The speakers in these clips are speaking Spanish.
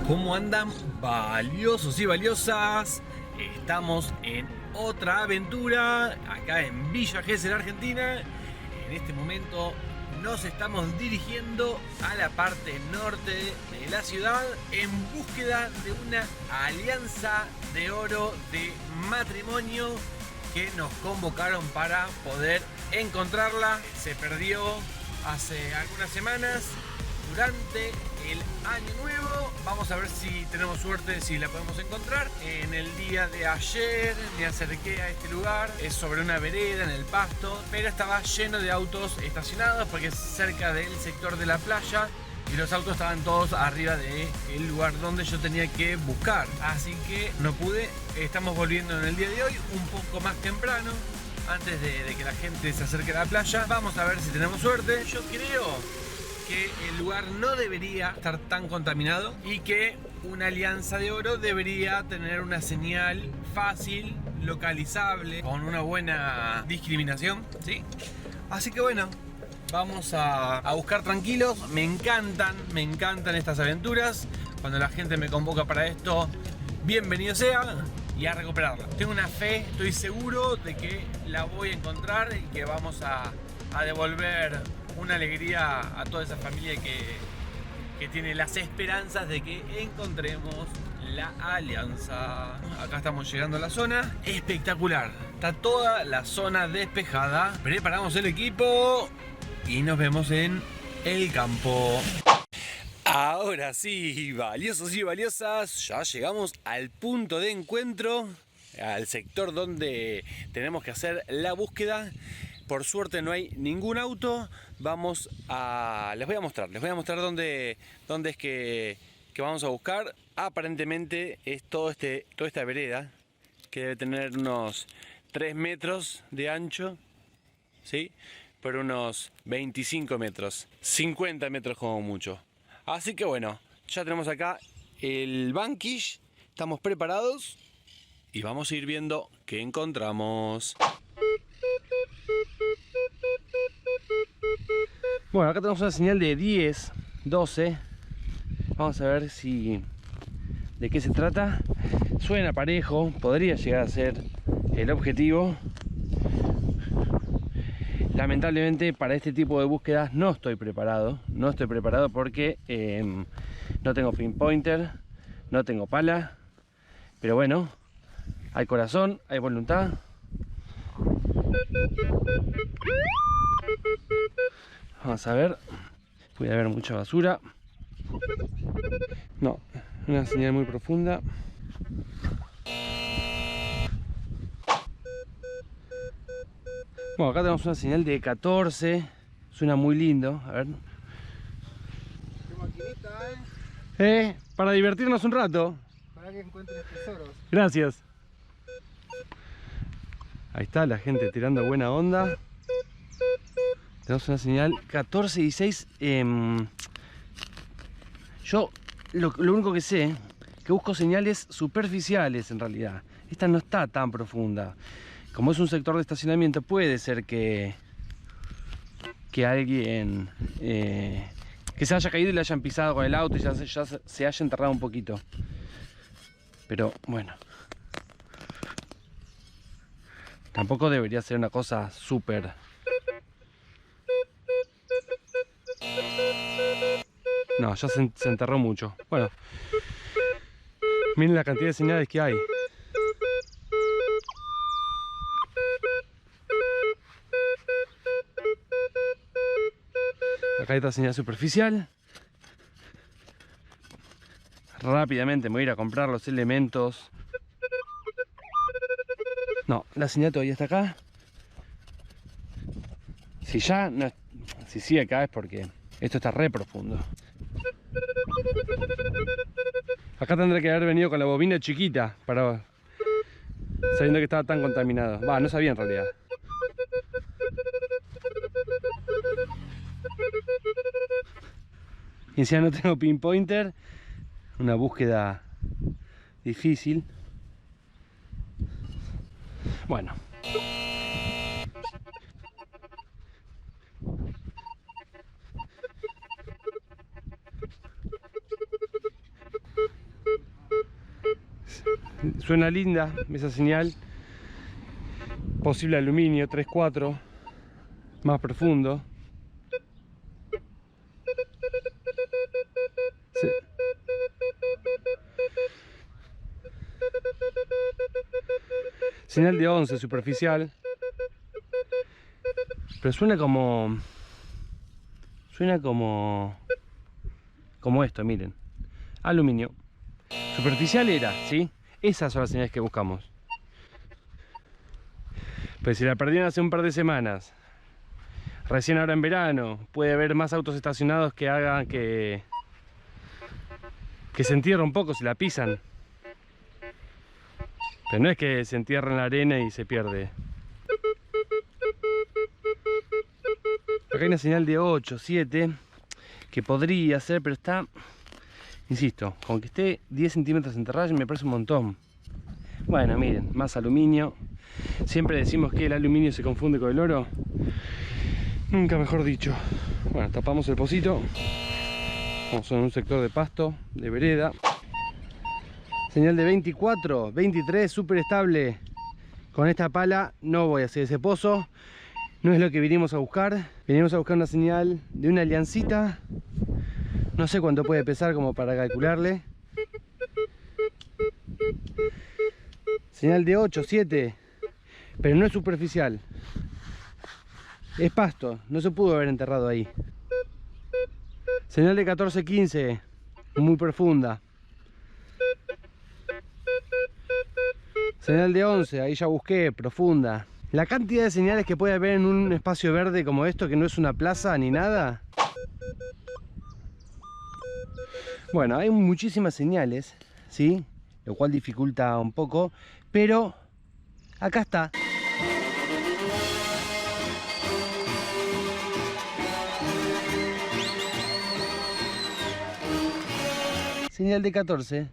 ¿Cómo andan valiosos y valiosas? Estamos en otra aventura acá en Villa Gesell, Argentina. En este momento nos estamos dirigiendo a la parte norte de la ciudad en búsqueda de una alianza de oro de matrimonio que nos convocaron para poder encontrarla. Se perdió hace algunas semanas durante el año nuevo. Vamos a ver si tenemos suerte, si la podemos encontrar. En el día de ayer me acerqué a este lugar. Es sobre una vereda en el pasto, pero estaba lleno de autos estacionados porque es cerca del sector de la playa y los autos estaban todos arriba del lugar donde yo tenía que buscar. Así que no pude. Estamos volviendo en el día de hoy un poco más temprano, antes de que la gente se acerque a la playa. Vamos a ver si tenemos suerte. Yo creo que el lugar no debería estar tan contaminado y que una alianza de oro debería tener una señal fácil, localizable, con una buena discriminación, ¿sí? Así que bueno, vamos a buscar tranquilos. Me encantan estas aventuras. Cuando la gente me convoca para esto, bienvenido sea, y a recuperarla. Tengo una fe, estoy seguro de que la voy a encontrar y que vamos a devolver una alegría a toda esa familia que tiene las esperanzas de que encontremos la alianza. Acá estamos llegando a la zona. Espectacular. Está toda la zona despejada. Preparamos el equipo y nos vemos en el campo. Ahora sí, valiosos y valiosas, ya llegamos al punto de encuentro, al sector donde tenemos que hacer la búsqueda. Por suerte no hay ningún auto. Les voy a mostrar dónde es que vamos a buscar. Aparentemente es toda esta vereda, que debe tener unos 3 metros de ancho, ¿sí? Por unos 25 metros, 50 metros como mucho. Así que bueno, ya tenemos acá el banquish, estamos preparados y vamos a ir viendo qué encontramos. Bueno, acá tenemos una señal de 10, 12. Vamos a ver de qué se trata. Suena parejo, podría llegar a ser el objetivo. Lamentablemente para este tipo de búsquedas no estoy preparado porque no tengo pinpointer, no tengo pala, pero bueno, hay corazón, hay voluntad. Vamos a ver, puede haber mucha basura. No, una señal muy profunda. Bueno, acá tenemos una señal de 14, suena muy lindo, a ver. Qué maquinita, Para divertirnos un rato. para que encuentres tesoros. Gracias. Ahí está la gente tirando buena onda. Tenemos una señal 14 y 6. Yo lo único que sé, que busco señales superficiales en realidad. Esta no está tan profunda. Como es un sector de estacionamiento, puede ser que alguien que se haya caído y le hayan pisado con el auto y ya se haya enterrado un poquito. Pero bueno, tampoco debería ser una cosa súper. No, ya se enterró mucho. Bueno, miren la cantidad de señales que hay. Acá hay otra señal superficial. Rápidamente me voy a ir a comprar los elementos. No, la señal todavía está acá. Si sigue acá es porque esto está re profundo. Acá tendré que haber venido con la bobina chiquita sabiendo que estaba tan contaminado. No sabía en realidad. Y encima no tengo pinpointer. Una búsqueda difícil. Bueno. Suena linda esa señal. Posible aluminio 3-4, más profundo. Sí. Señal de 11 superficial. Pero suena como esto, miren. Aluminio. Superficial era, ¿sí? Esas son las señales que buscamos. Pero si la perdieron hace un par de semanas, recién ahora en verano, puede haber más autos estacionados que hagan que se entierre un poco si la pisan. Pero no es que se entierra en la arena y se pierde. Acá hay una señal de 8, 7, que podría ser, pero está, insisto, con que esté 10 centímetros enterrada me parece un montón. Bueno, miren, más aluminio. Siempre decimos que el aluminio se confunde con el oro. Nunca mejor dicho. Bueno, tapamos el pocito. Vamos en un sector de pasto, de vereda. Señal de 24, 23, súper estable. Con esta pala no voy a hacer ese pozo. No es lo que vinimos a buscar. Venimos a buscar una señal de una aliancita. No sé cuánto puede pesar como para calcularle. Señal de 8, 7. Pero no es superficial. Es pasto. No se pudo haber enterrado ahí. Señal de 14, 15. Muy profunda. Señal de 11. Ahí ya busqué. Profunda. La cantidad de señales que puede haber en un espacio verde como esto, que no es una plaza ni nada. Bueno, hay muchísimas señales, ¿sí? Lo cual dificulta un poco, pero acá está. Señal de 14.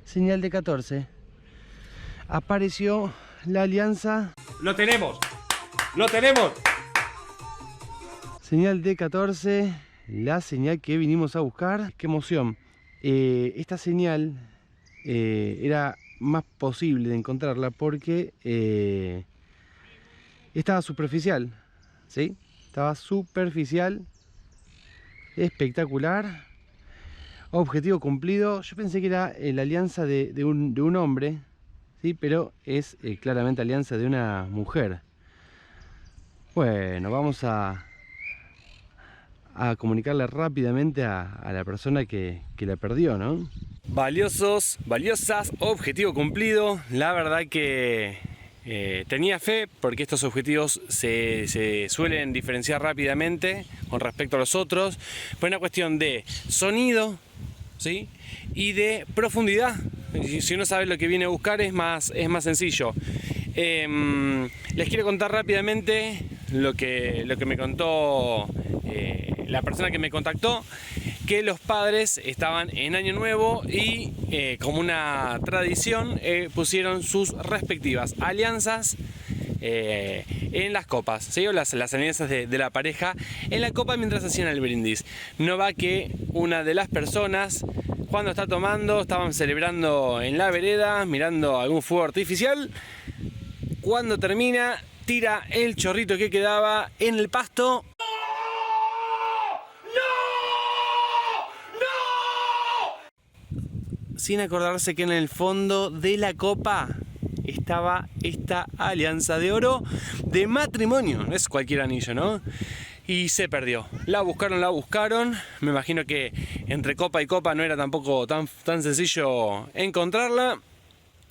Señal de 14. Apareció la alianza. ¡Lo tenemos! ¡Lo tenemos! Señal de 14. La señal que vinimos a buscar. ¡Qué emoción! Esta señal era más posible de encontrarla porque estaba superficial, ¿sí? Estaba superficial, espectacular, objetivo cumplido. Yo pensé que era la alianza de un hombre, ¿sí? Pero es claramente alianza de una mujer. Bueno, vamos a comunicarle rápidamente a la persona que la perdió, ¿no? Valiosos, valiosas, objetivo cumplido. La verdad que tenía fe porque estos objetivos se suelen diferenciar rápidamente con respecto a los otros. Fue una cuestión de sonido, ¿sí? Y de profundidad. Si uno sabe lo que viene a buscar es más sencillo. Les quiero contar rápidamente lo que me contó la persona que me contactó, que los padres estaban en Año Nuevo y como una tradición pusieron sus respectivas alianzas en las copas, ¿sí? O las alianzas de la pareja en la copa mientras hacían el brindis. No va que una de las personas, cuando está tomando, estaban celebrando en la vereda, mirando algún fuego artificial. Cuando termina, tira el chorrito que quedaba en el pasto. Sin acordarse que en el fondo de la copa estaba esta alianza de oro de matrimonio. No es cualquier anillo, ¿no? Y se perdió. La buscaron. Me imagino que entre copa y copa no era tampoco tan sencillo encontrarla.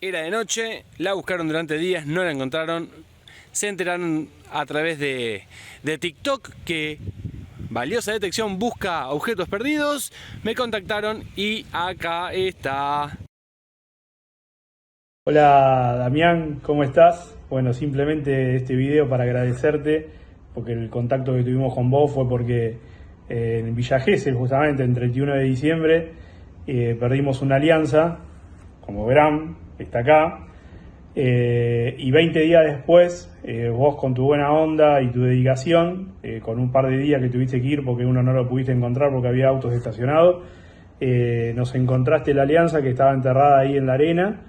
Era de noche, la buscaron durante días, no la encontraron. Se enteraron a través de TikTok que Valiosa Detección busca objetos perdidos. Me contactaron y acá está. Hola Damián, ¿cómo estás? Bueno, simplemente este video para agradecerte, porque el contacto que tuvimos con vos fue porque en Villa Gesell, justamente el 31 de diciembre, perdimos una alianza, como verán, está acá, y 20 días después, vos con tu buena onda y tu dedicación, con un par de días que tuviste que ir porque uno no lo pudiste encontrar porque había autos estacionados, nos encontraste la alianza que estaba enterrada ahí en la arena.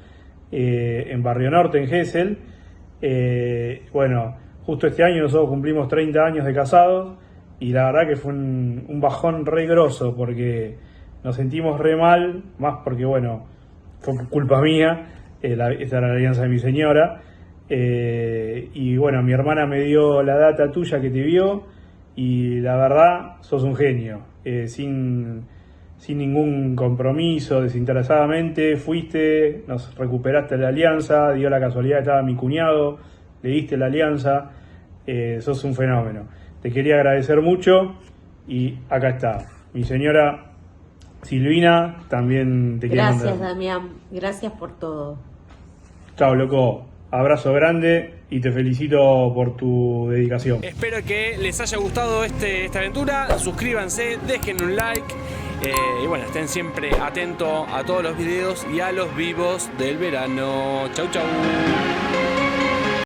en Barrio Norte, en Gesell. Bueno, justo este año nosotros cumplimos 30 años de casados y la verdad que fue un bajón re grosso porque nos sentimos re mal, más porque bueno, fue culpa mía, esta era la alianza de mi señora. Y bueno, mi hermana me dio la data tuya que te vio y la verdad sos un genio, sin ningún compromiso, desinteresadamente fuiste, nos recuperaste la alianza, dio la casualidad que estaba mi cuñado, le diste la alianza, sos un fenómeno. Te quería agradecer mucho y acá está, mi señora Silvina también te quiere mandar. Gracias, Damián, gracias por todo. Chao, loco. Abrazo grande y te felicito por tu dedicación. Espero que les haya gustado esta aventura. Suscríbanse, dejen un like. Y bueno, estén siempre atentos a todos los videos y a los vivos del verano. Chau, chau.